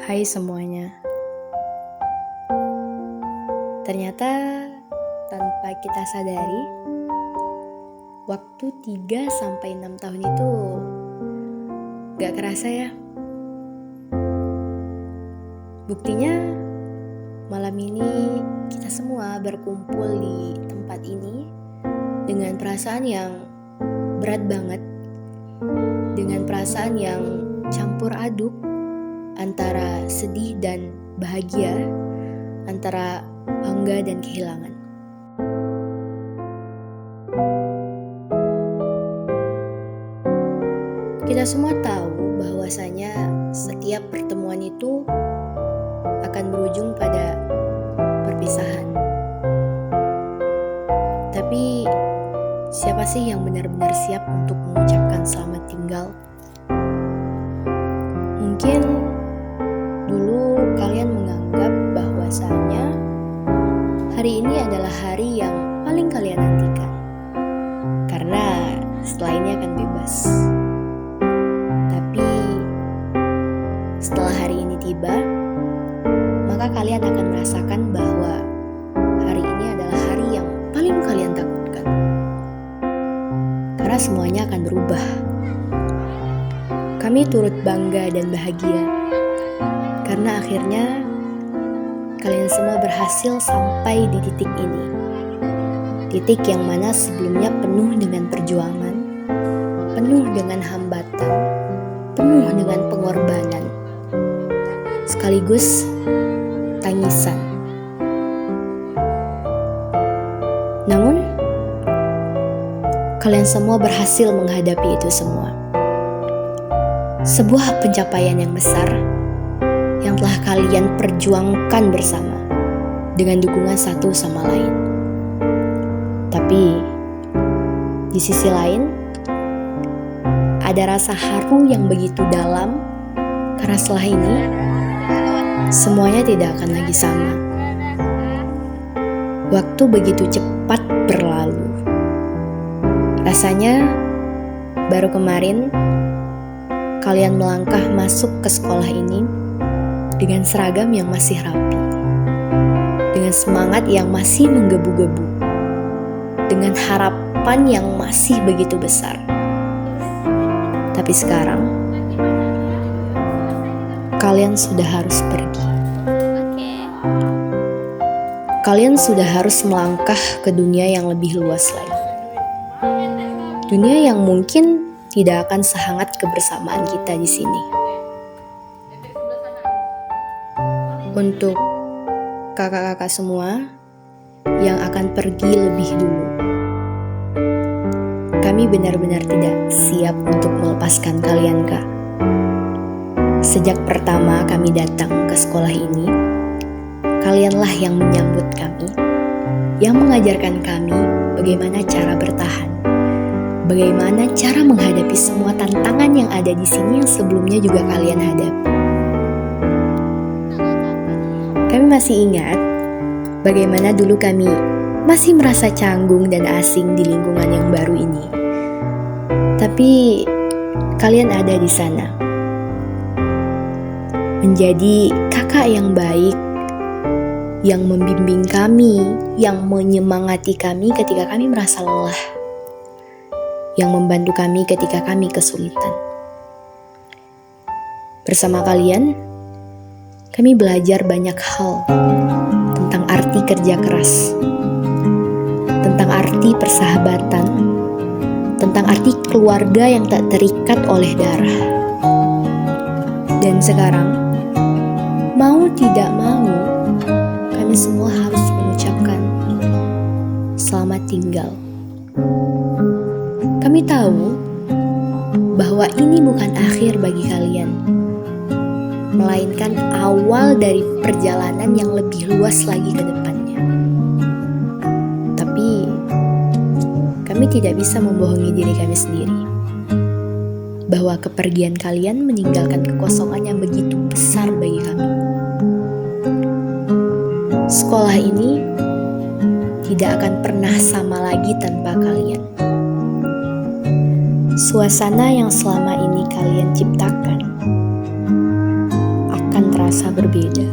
Hai semuanya. Ternyata tanpa kita sadari, waktu 3-6 tahun itu gak kerasa ya. Buktinya malam ini kita semua berkumpul di tempat ini dengan perasaan yang berat banget, dengan perasaan yang campur aduk antara sedih dan bahagia, antara bangga dan kehilangan. Kita semua tahu bahwasanya setiap pertemuan itu akan berujung pada perpisahan. Tapi siapa sih yang benar-benar siap untuk mengucapkan selamat tinggal? Mungkin dulu kalian menganggap bahwasanya hari ini adalah hari yang paling kalian nantikan, karena setelah ini akan bebas. Tapi setelah hari ini tiba, maka kalian akan merasakan bahwa hari ini adalah hari yang paling kalian takutkan, karena semuanya akan berubah. Kami turut bangga dan bahagia karena akhirnya kalian semua berhasil sampai di titik ini. Titik yang mana sebelumnya penuh dengan perjuangan, penuh dengan hambatan, penuh dengan pengorbanan, sekaligus tangisan. Namun, kalian semua berhasil menghadapi itu semua. Sebuah pencapaian yang besar yang telah kalian perjuangkan bersama dengan dukungan satu sama lain. Tapi di sisi lain ada rasa haru yang begitu dalam, karena setelah ini semuanya tidak akan lagi sama. Waktu begitu cepat berlalu. Rasanya baru kemarin kalian melangkah masuk ke sekolah ini dengan seragam yang masih rapi, dengan semangat yang masih menggebu-gebu, dengan harapan yang masih begitu besar. Tapi sekarang, kalian sudah harus pergi. Kalian sudah harus melangkah ke dunia yang lebih luas lagi. Dunia yang mungkin tidak akan sehangat kebersamaan kita di sini. Untuk kakak-kakak semua yang akan pergi lebih dulu, kami benar-benar tidak siap untuk melepaskan kalian, Kak. Sejak pertama kami datang ke sekolah ini, kalianlah yang menyambut kami, yang mengajarkan kami bagaimana cara bertahan, bagaimana cara menghadapi semua tantangan yang ada di sini yang sebelumnya juga kalian hadapi. Kami masih ingat bagaimana dulu kami masih merasa canggung dan asing di lingkungan yang baru ini. Tapi kalian ada di sana, menjadi kakak yang baik, yang membimbing kami, yang menyemangati kami ketika kami merasa lelah, yang membantu kami ketika kami kesulitan. Bersama kalian, kami belajar banyak hal tentang arti kerja keras, tentang arti persahabatan, tentang arti keluarga yang tak terikat oleh darah. Dan sekarang, mau tidak mau, kami semua harus mengucapkan selamat tinggal. Kami tahu bahwa ini bukan akhir bagi kalian, melainkan awal dari perjalanan yang lebih luas lagi ke depannya. Tapi kami tidak bisa membohongi diri kami sendiri bahwa kepergian kalian meninggalkan kekosongan yang begitu besar bagi kami. Sekolah ini tidak akan pernah sama lagi tanpa kalian. Suasana yang selama ini kalian ciptakan akan terasa terasa berbeda.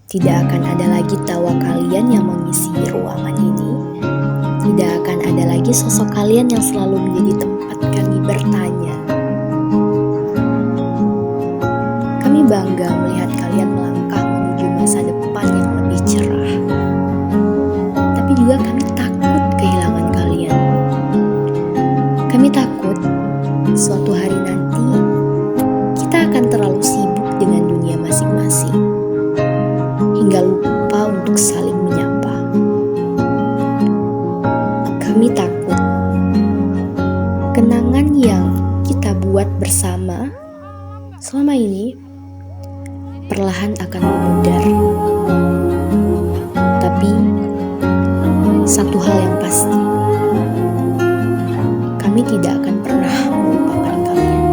Tidak akan ada lagi tawa kalian yang mengisi ruangan ini. Tidak akan ada lagi sosok kalian yang selalu menjadi tempat kami bertanya. Kami bangga melihat kalian melangkah menuju masa depan yang lebih cerah. Tapi juga kami takut kehilangan kalian. Kami takut suatu hari nanti kita akan terlalu sibuk dengan dunia masing-masing hingga lupa untuk saling menyapa. Kami takut kenangan yang kita buat bersama selama ini perlahan akan memudar. Tapi satu hal yang pasti, kami tidak akan pernah melupakan kalian.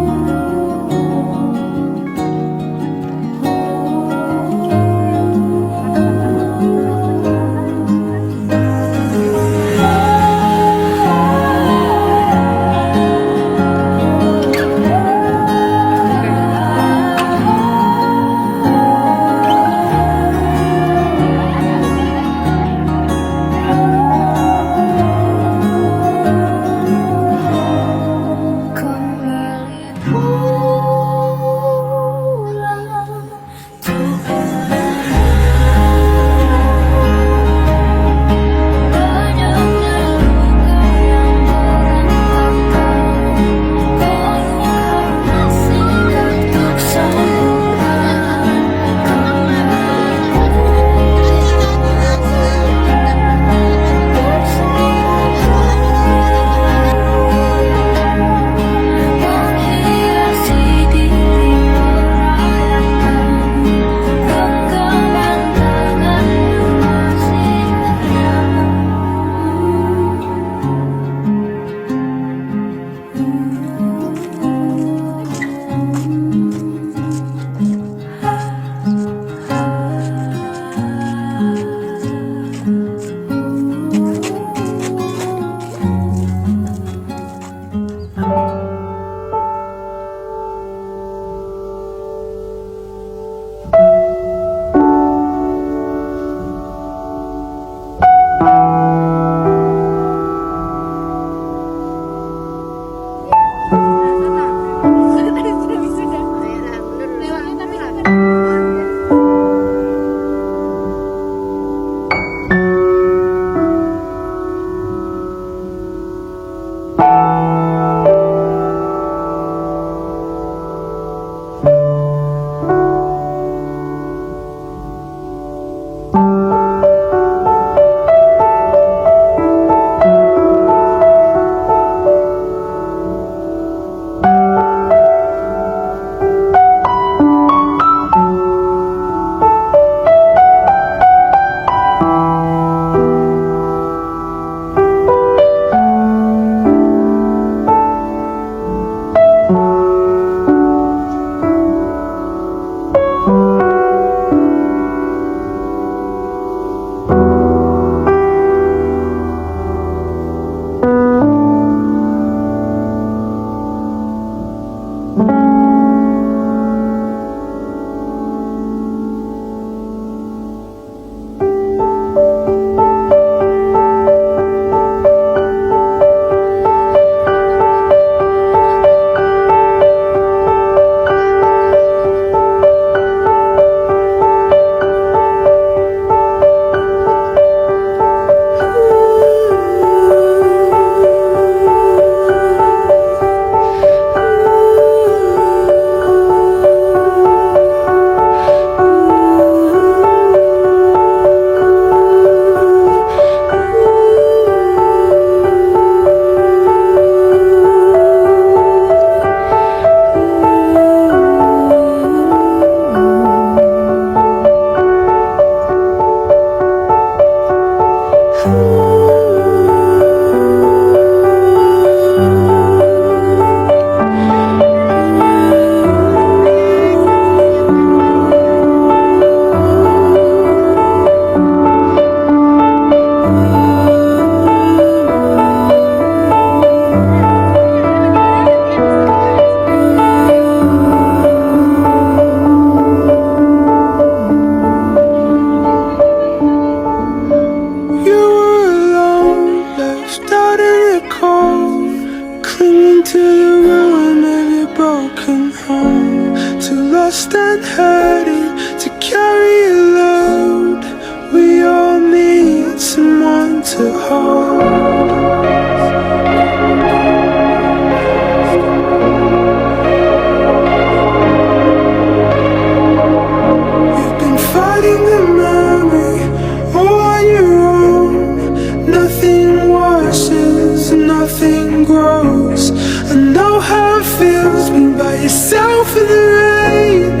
yourself in the rain.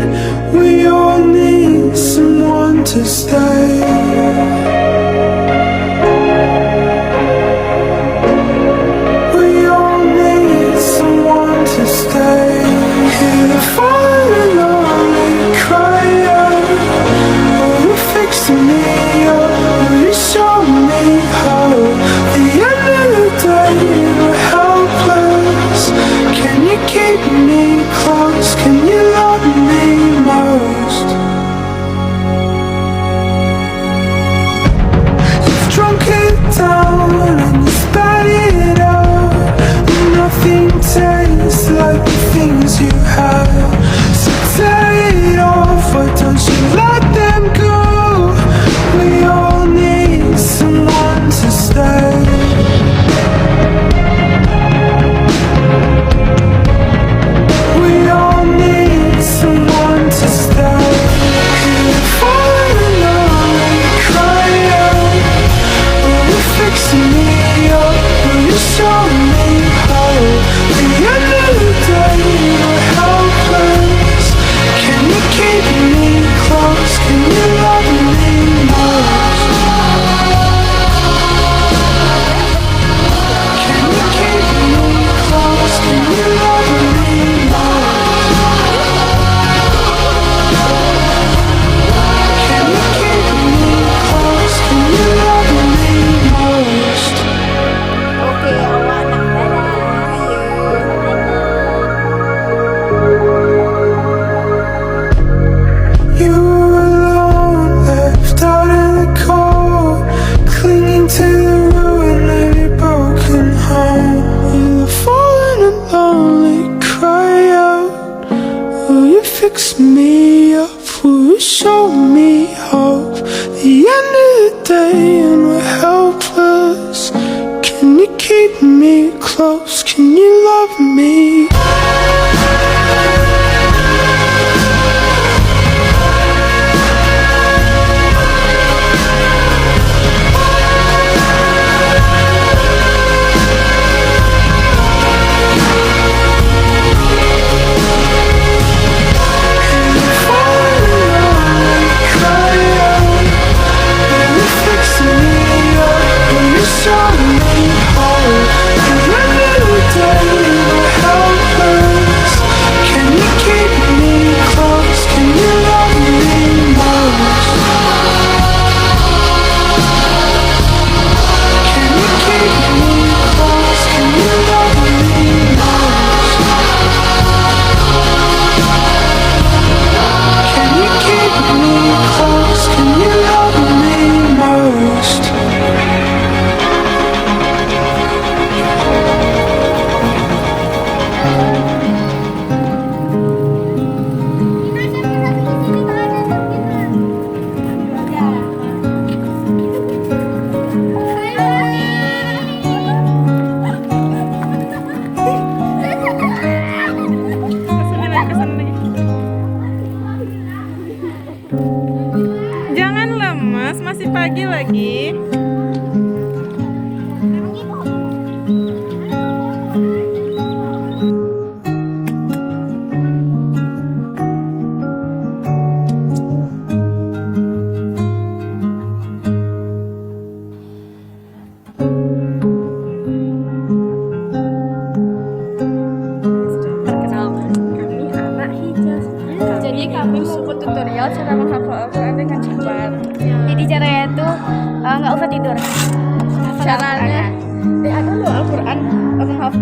We all need someone to stay. We all need someone to stay. Hear the falling lonely cry out. Will you fix me up? Will you show me how? The end of the day we're helpless. Can you keep me close? Can you love me most? You've drunk it down and you spat it out. Nothing tastes like the things you have. So take it off, why don't you let them go? We all need someone to stay. We all need someone to stay. Hear the falling lonely cry out. Will you fix me up? Will you show me how? The end of the day we're helpless. Can you keep me close? Can you love me most? Can you keep me close? Can you love me most? Can you keep me close? Can you love me most? Oke, awan, You were alone, left out in the cold, clinging to the ruin of your broken home. You're falling and lonely, cry out. Will you fix me up? Will you show me hope? The end of the day and we're helpless. Can you keep me close? Can you love me? Jangan lemas, masih pagi lagi. Jadi kami mau buat tutorial cara menghafal Al-Quran dengan cepat. Jadi caranya itu nggak usah tidur. Caranya, ada loh Al-Quran menghafal.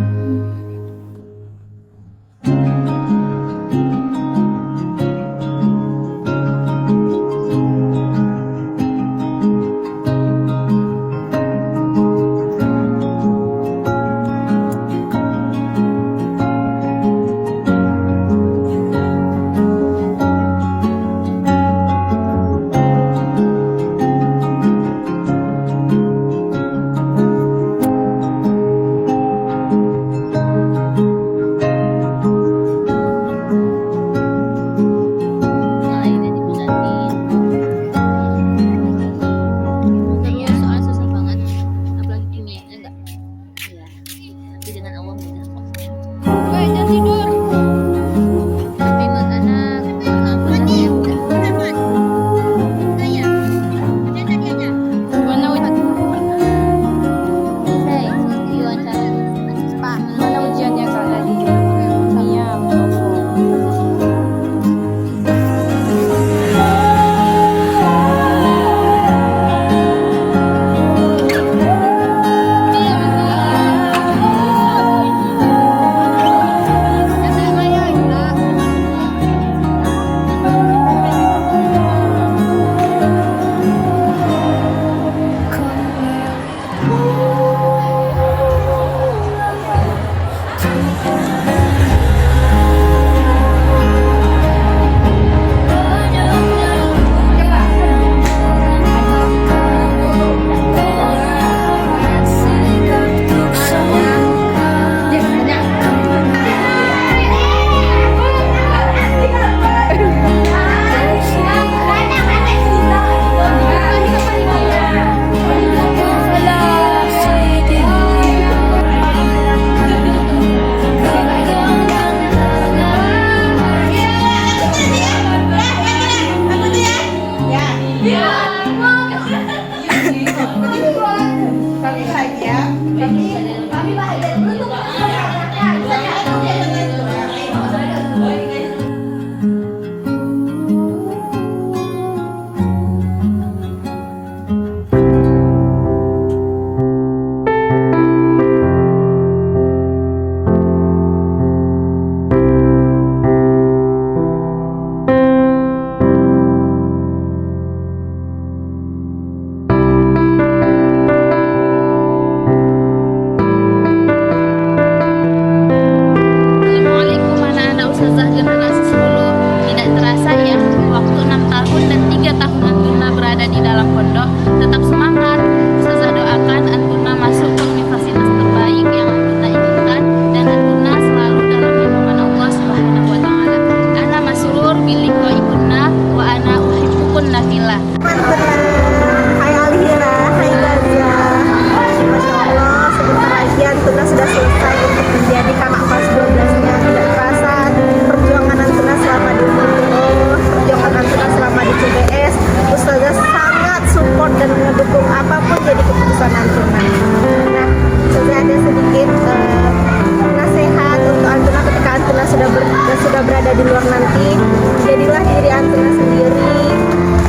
berada di luar nanti, jadilah diri Antuna sendiri.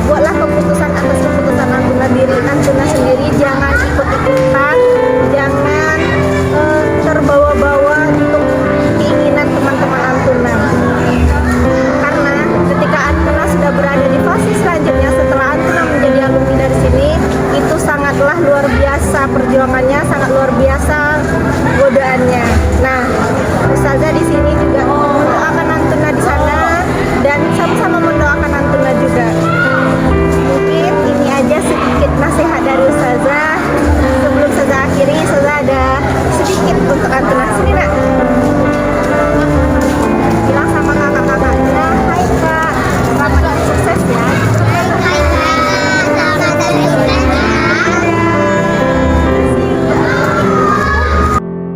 Buatlah keputusan atas keputusan Antuna, diri Antuna sendiri. Jangan ikut-ikutan, jangan terbawa-bawa untuk keinginan teman-teman Antuna. Karena ketika Antuna sudah berada di fase selanjutnya setelah Antuna menjadi alumni dari sini, itu sangatlah luar biasa perjuangannya, sangat luar biasa godaannya. Nah, Ustazah di sini juga mendoakan Antuna di sana dan sama-sama mendoakan Antuna juga. Mungkin ini aja sedikit nasihat dari Ustazah. Sebelum Ustazah akhiri, Ustazah ada sedikit untuk Antuna. Sini nak, bilang sama kakak-kakaknya, hai kak, selamat sukses ya.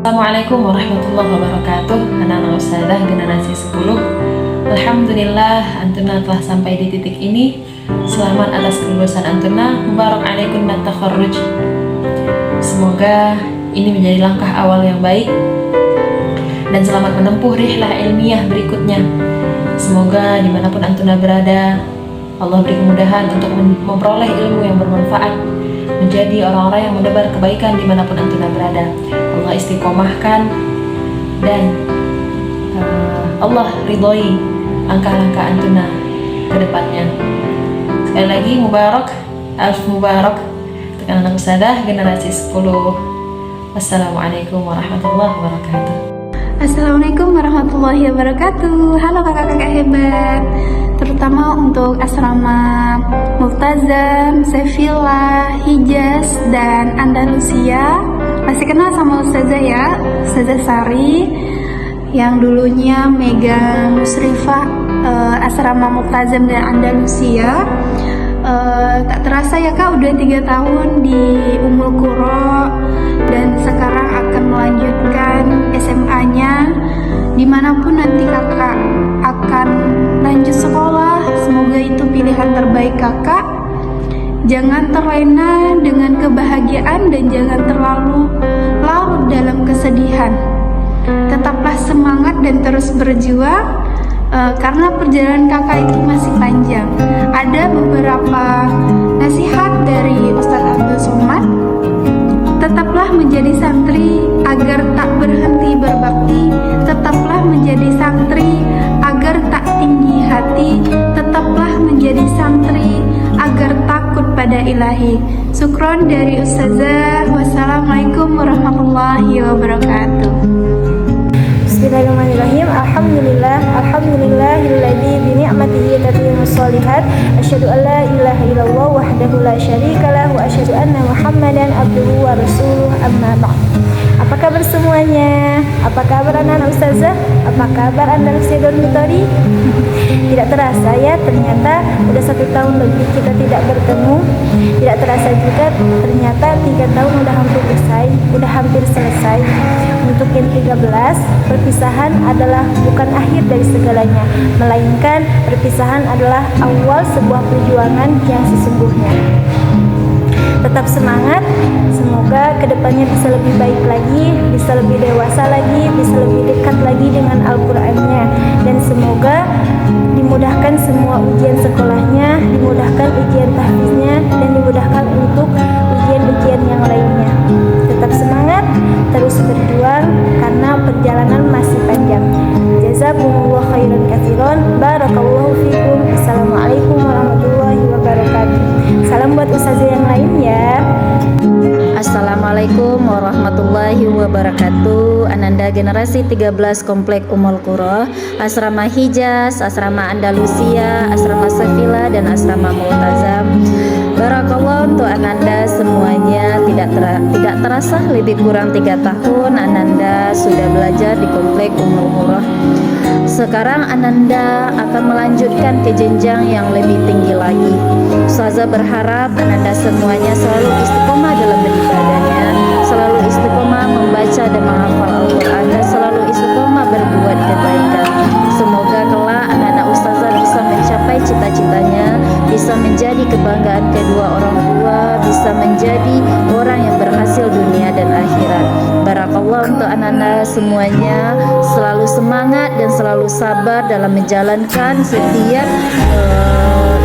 Assalamualaikum warahmatullahi wabarakatuh. Anak-anak Ustazah generasi 10. Alhamdulillah Antuna telah sampai di titik ini. Selamat atas kelulusan Antuna. Mubarak alaikum mat takharruj. Semoga ini menjadi langkah awal yang baik dan selamat menempuh rihlah ilmiah berikutnya. Semoga dimanapun Antuna berada, Allah beri kemudahan untuk memperoleh ilmu yang bermanfaat, menjadi orang-orang yang menebar kebaikan dimanapun Antuna berada. Allah istiqomahkan dan Allah ridhoi langkah-langkah Antuna ke depannya. Sekali lagi mubarak, alf mubarak untuk anak Ustazah generasi 10. Wassalamualaikum warahmatullahi wabarakatuh. Assalamualaikum warahmatullahi wabarakatuh. Halo kakak-kakak hebat, terutama untuk asrama Multazam, Sevilla, Hijaz, dan Andalusia. Masih kenal sama Ustazah ya, Ustazah Sari yang dulunya megang musrifah asrama Multazam dan Andalusia. Tak terasa ya kak, udah 3 tahun di Ummul Qura dan sekarang akan melanjutkan SMA-nya. Dimanapun nanti kakak akan lanjut sekolah, semoga itu pilihan terbaik kakak. Jangan terlena dengan kebahagiaan dan jangan terlalu larut dalam kesedihan. Tetaplah semangat dan terus berjuang, karena perjalanan kakak itu masih panjang. Ada beberapa nasihat dari Ustadz Abdul Somad. Tetaplah menjadi santri agar tak berhenti berbakti. Tetaplah menjadi santri agar tak tinggi hati. Tetaplah menjadi santri agar takut pada ilahi. Syukron dari Ustazah. Wassalamualaikum warahmatullahi wabarakatuh. Bismillahirrahmanirrahim. Alhamdulillahilladzi bi ni'matihi tatimmus shalihat. Asyhadu an la ilaha illallah wahdahu la syarikalah wa asyhadu anna Muhammadan abduhu wa rasuluh, amma ba'd. Apa kabar semuanya? Apa kabar anak-anak Ustazah? Apa kabar Andalusia Dormitory? Tidak terasa ya, ternyata udah 1 tahun lebih kita tidak bertemu. Tidak terasa juga ternyata 3 tahun udah hampir usai, udah hampir selesai. Untuk yang 13, perpisahan adalah bukan akhir dari segalanya, melainkan perpisahan adalah awal sebuah perjuangan yang sesungguhnya. Tetap semangat, semoga kedepannya bisa lebih baik lagi, bisa lebih dewasa lagi, bisa lebih dekat lagi dengan Al-Qur'annya, dan semoga dimudahkan semua ujian sekolahnya, dimudahkan ujian tahfiznya, dan dimudahkan untuk ujian-ujian yang lainnya. Tetap semangat, terus berjuang karena perjalanan masih panjang. Jazakumullah khairan katsiran. Barakallahu fikum. Assalamualaikum warahmatullahi wabarakatuh. Salam buat ustazah yang lain ya. Assalamualaikum warahmatullahi wabarakatuh. Ananda generasi 13 Komplek Ummul Qura, Asrama Hijaz, Asrama Andalusia, Asrama Sevilla, dan Asrama Multazam. Barakallah untuk Ananda semuanya. Tidak terasa lebih kurang 3 tahun Ananda sudah belajar di Komplek Ummul Qura. Sekarang Ananda akan melanjutkan ke jenjang yang lebih tinggi lagi. Ustazah berharap Ananda semuanya selalu istiqomah dalam beribadahnya, selalu istiqomah membaca dan menghafal Al-Quran, dan selalu istiqomah berbuat kebaikan. Semoga kelak anak-anak Ustazah bisa mencapai cita-citanya, bisa menjadi kebanggaan kedua orang tua, bisa menjadi orang yang berhasil dunia dan akhirat. Barakallah untuk anak-anak semuanya, selalu semangat dan selalu sabar dalam menjalankan setiap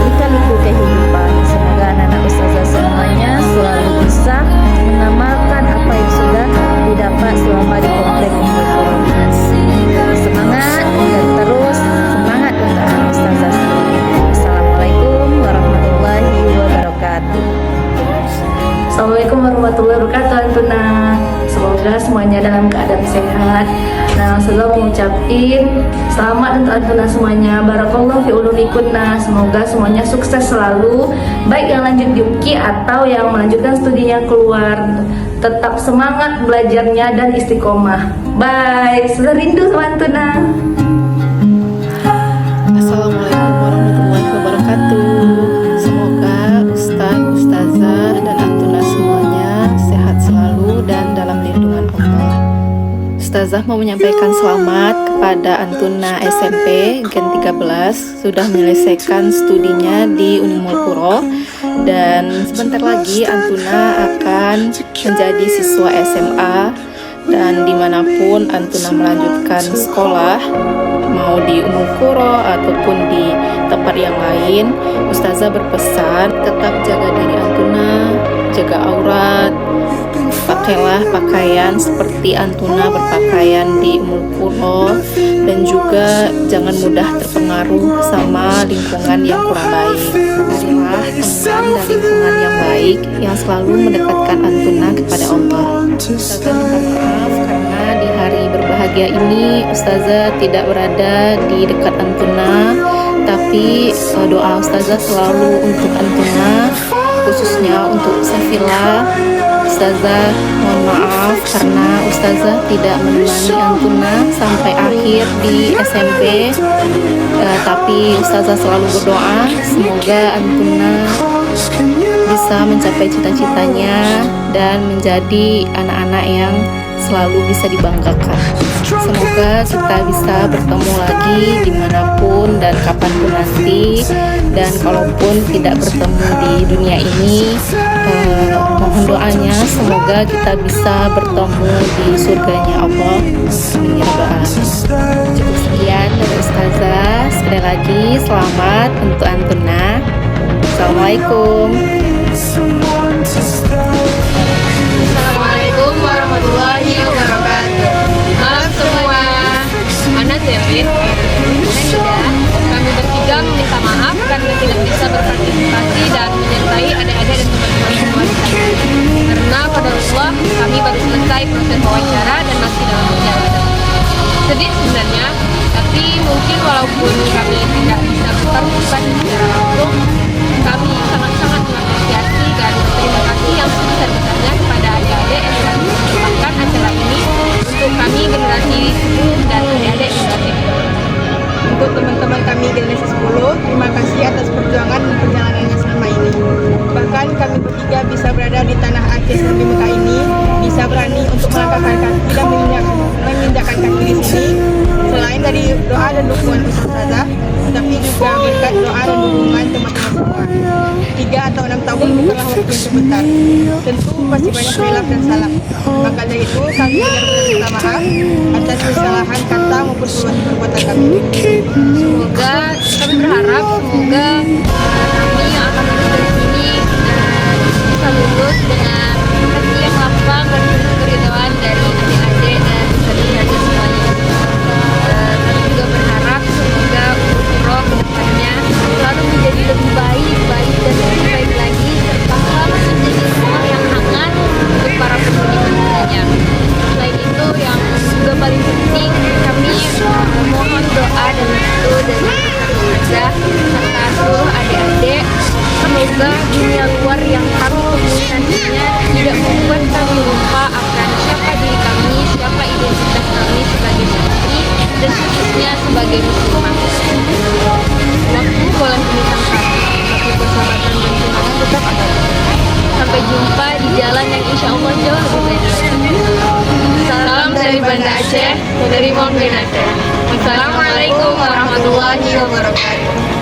lika-liku kehidupan. Semoga anak-anak ustazah semuanya selalu bisa mengamalkan apa yang sudah didapat selama di komplek Ummul Qura. Semangat dan terus semangat untuk anak ustazah semuanya. Assalamualaikum warahmatullahi wabarakatuh. Assalamualaikum warahmatullahi wabarakatuh Antuna. Semoga semuanya dalam keadaan sehat. Nah, saya mau ngucapin selamat untuk Antuna semuanya. Barakallahu fi ulumikunna. Semoga semuanya sukses selalu, baik yang lanjut di UKI atau yang melanjutkan studinya keluar. Tetap semangat belajarnya dan istiqomah. Bye. Sudah rindu sama Antuna. Assalamualaikum warahmatullahi wabarakatuh. Semoga Ustaz, Ustazah, dan Antuna semuanya sehat selalu dan dalam lindungan Allah. Ustazah mau menyampaikan selamat kepada Antuna SMP Gen 13 sudah menyelesaikan studinya di Ummul Qura, dan sebentar lagi Antuna akan menjadi siswa SMA. Dan dimanapun Antuna melanjutkan sekolah, mau di Ummul Qura ataupun di tempat yang lain, Ustazah berpesan tetap jaga diri Antuna, jaga aurat, pakailah pakaian seperti Antuna berpakaian di Ummul Qura, dan juga jangan mudah terpengaruh sama lingkungan yang kurang baik. Carilah teman dan lingkungan yang baik yang selalu mendekatkan Antuna kepada Allah. Ustazah minta maaf karena di hari berbahagia ini Ustazah tidak berada di dekat Antuna, tapi doa Ustazah selalu untuk Antuna, khususnya untuk Safila. Ustazah mohon maaf karena Ustazah tidak menemani Antuna sampai akhir di SMP, tapi Ustazah selalu berdoa semoga Antuna bisa mencapai cita-citanya dan menjadi anak-anak yang selalu bisa dibanggakan. Semoga kita bisa bertemu lagi dimanapun dan kapanpun nanti, dan kalaupun tidak bertemu di dunia ini, mohon doanya semoga kita bisa bertemu di surganya Allah. Amin ya rabbal alamin. Cukup sekian dari Ustazah. Sekali lagi selamat untuk Antuna. Assalamualaikum. Assalamualaikum warahmatullahi wabarakatuh. Malam semua. Ana Zevin, kami bertiga meminta maaf karena tidak bisa berpartisipasi dan menyertai adik-adik dan teman-teman semua di sana. Karena pada Allah kami baru selesai proses wawancara dan masih dalam perjalanan. Sedih sebenarnya, tapi mungkin walaupun kami tidak bisa berpartisipasi secara langsung, kami sangat-sangat mengapresiasi dan berterima kasih yang sebesar-besarnya kepada adik-adik yang telah menyempatkan acara ini untuk kami generasi 10 dan adik-adik generasi 10. Untuk teman-teman kami generasi 10, terima kasih atas perjuangan dan perjalanannya selama ini. Bahkan kami bertiga bisa berada di tanah Aceh seperti Mekah ini, bisa berani untuk melangkahkan kaki dan menginjakkan kaki di sini. Selain dari doa dan dukungan Ustazah, tapi juga berkat doa dan dukungan teman-teman semua. 3 atau 6 tahun bukanlah waktu yang sebentar. Tentu pasti banyak khilaf dan salah. Maka dari itu kami benar-benar minta maaf atas kesalahan kata maupun perbuatan kami. Semoga kami berharap semoga kami yang akan lulus dari sini dan bisa lulus dengan hati yang lapang dan penuh keridhaan dari adik-adik dan saudara semuanya. Kami juga berharap semoga Ummul Qura ke depannya selalu menjadi lebih baik dan lebih baik lagi, serta selalu menjadi rumah yang hangat untuk para penghuni penghuninya. Selain itu yang juga paling penting, kami memohon doa dan restu dari Ustazah serta seluruh adik-adik. Semoga dunia luar yang kami temui nantinya tidak membuat kami lupa akan siapa diri kami, siapa identitas kami sebagai santri dan khususnya sebagai muslimah. Waktu boleh memisahkan kami, tapi persahabatan dan kenangan tetap ada. Sampai jumpa di jalan yang insya Allah jauh lebih baik. Salam dari Banda Aceh, dari Mount Aceh. Wassalamualaikum warahmatullahi wabarakatuh.